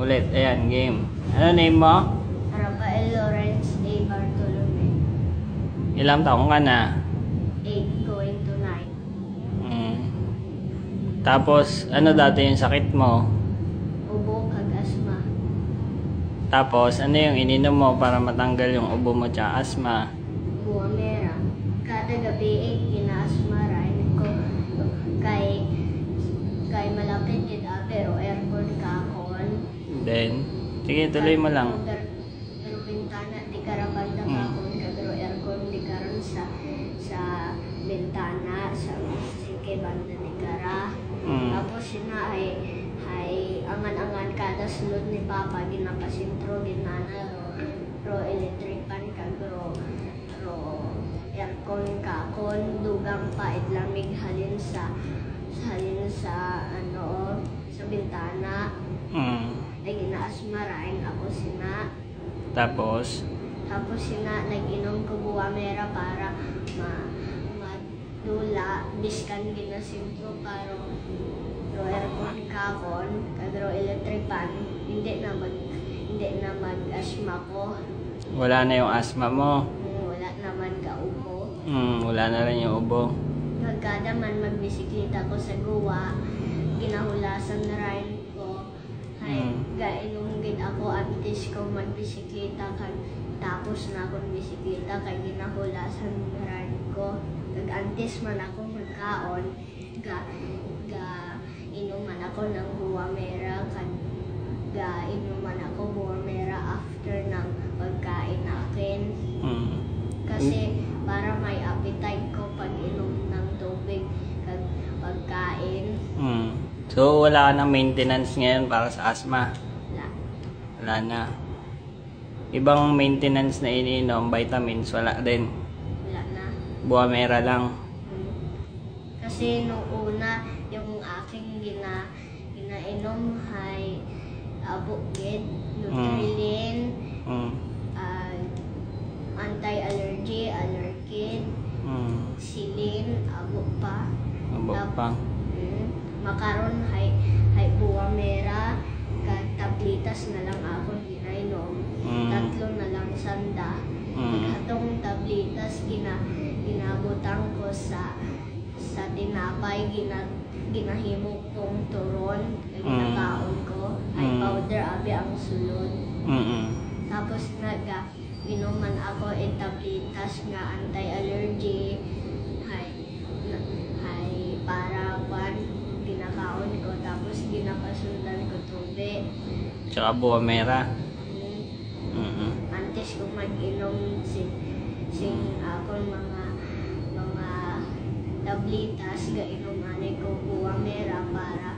Ulit, ayan, game. Ano name mo? Rafael Lawrence A. Bartolome. Ilang taong ka na? 8 going to 9. Tapos, ano dati yung sakit mo? Ubo, kag-asma. Tapos, ano yung ininom mo para matanggal yung ubo mo tsaka asma? Buwamera. Kada gabi gina-asma rin ko kay malapit gid pero aircon kakon. Then, sige, tuloy mo lang. Pero bintana di karabanda kakon pero aircon di karon sa bintana sa sige banda ni kara. Tapos sina ay angan-angan kada sulod ni Papa ginapasintro ginana ro electric pan kagro aircon kakon dugang pa idlamig halin sa ano sa bintana. Ay ginaasma rin ako sina. Tapos sina nag-inom ko buwamera para madula biskan ginasintro para ro aircon kakon kadro electric pan hindi na mag-asma ko. wala na yung asma mo. Wala naman ka ubo. Wala na rin yung ubo. Kada man magbisikleta ko sa guwa, ginahulasan na rin ko. Ay, gainom gid ako antes ko magbisikleta kag tapos na akong bisikleta kay ginahulasan na rin ko. Kag antes man ako magkaon, inuman ako ng buwamera kag inuman ako buwamera after ng pagkain nakin. Kasi para may appetite ko pag inom ng tubig kag pagkain. So, wala ka ng maintenance ngayon para sa asma? Wala na. Ibang maintenance na iniinom, vitamins, wala din? Wala na. Buwamera lang? Kasi nung una, yung aking ginainom ay Abukid, Nutrilin, anti-allergy, Allerkid, Silin, abo pa. Makaron hay buwamera kag tablitas na lang ako ginainom. 3 na lang sanda. Atong tablitas ginabutang ko sa tinapay ginahimo kong turon ginakaon ko ay powder abi ang sulod. Tapos inuman ako and tablitas nga anti-allergy hay para ginakaon ko tapos ginapasundan ko tubig. Tsaka buwamera? Antes ko mag-inom sing akong mga tablitas gainom ani ko buwamera para